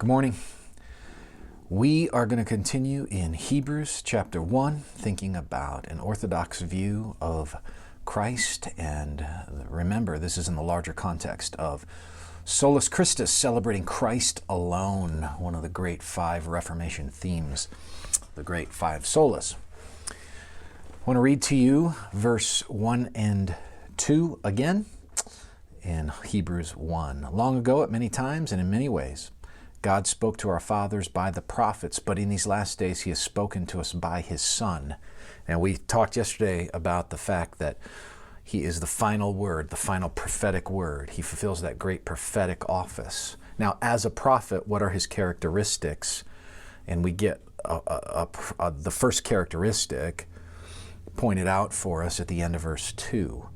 Good morning. We are going to continue in Hebrews chapter 1, thinking about an orthodox view of Christ. And remember, this is in the larger context of Solus Christus, celebrating Christ alone, one of the great 5 Reformation themes, the great 5 solas. I want to read to you verse 1 and 2 again in Hebrews 1. Long ago, at many times and in many ways, God spoke to our fathers by the prophets, but in these last days He has spoken to us by His Son. And we talked yesterday about the fact that He is the final word, the final prophetic word. He fulfills that great prophetic office. Now, as a prophet, what are His characteristics? And we get the first characteristic pointed out for us at the end of verse 2.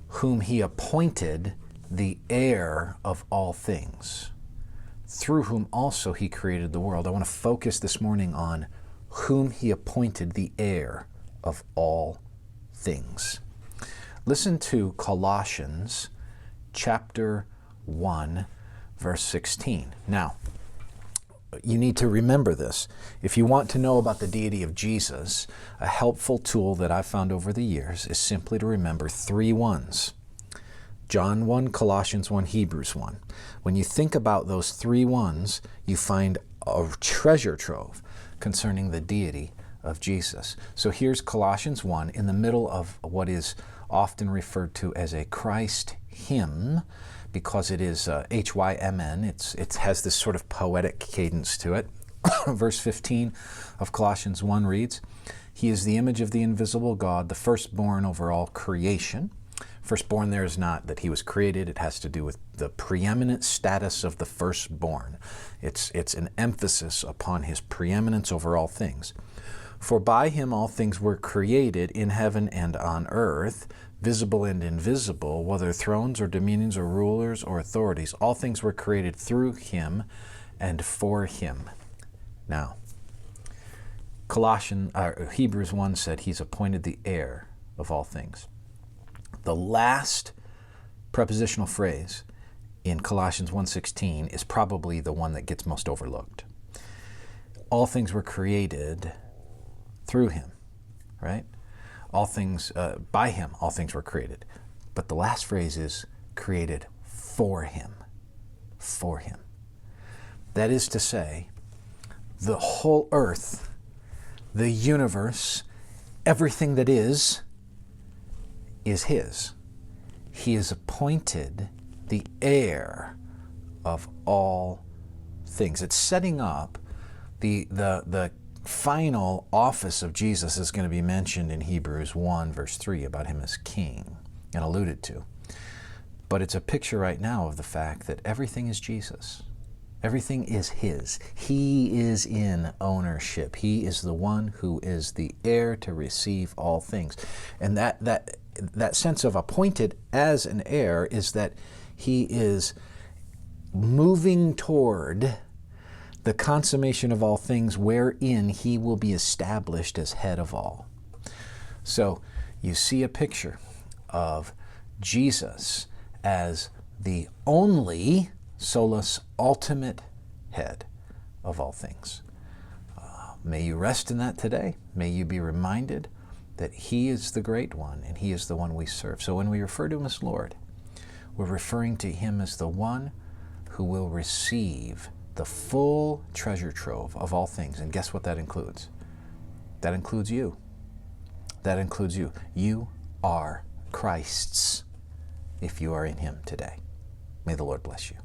Whom He appointed the heir of all things, through whom also He created the world. I want to focus this morning on whom He appointed the heir of all things. Listen to Colossians chapter 1, verse 16. Now, you need to remember this. If you want to know about the deity of Jesus, a helpful tool that I've found over the years is simply to remember 3 ones. John 1, Colossians 1, Hebrews 1. When you think about those 3 ones, you find a treasure trove concerning the deity of Jesus. So here's Colossians 1 in the middle of what is often referred to as a Christ hymn, because it is H-Y-M-N. It has this sort of poetic cadence to it. Verse 15 of Colossians 1 reads, He is the image of the invisible God, the firstborn over all creation. Firstborn there is not that he was created. It has to do with the preeminent status of the firstborn. It's an emphasis upon his preeminence over all things. For by him all things were created in heaven and on earth, visible and invisible, whether thrones or dominions or rulers or authorities. All things were created through him and for him. Now, Hebrews 1 said he's appointed the heir of all things. The last prepositional phrase in Colossians 1:16 is probably the one that gets most overlooked. All things were created through him, right? All things, by him, all things were created. But the last phrase is created for him. For him. That is to say, the whole earth, the universe, everything that is his. He is appointed the heir of all things. It's setting up the final office of Jesus is going to be mentioned in Hebrews 1, verse 3, about him as king and alluded to. But it's a picture right now of the fact that everything is Jesus. Everything is his. He is in ownership. He is the one who is the heir to receive all things. And that sense of appointed as an heir is that he is moving toward the consummation of all things, wherein he will be established as head of all. So you see a picture of Jesus as the only solus, ultimate head of all things. May you rest in that today. May you be reminded that He is the great one and He is the one we serve. So when we refer to Him as Lord, we're referring to Him as the one who will receive the full treasure trove of all things. And guess what that includes? That includes you. That includes you. You are Christ's if you are in Him today. May the Lord bless you.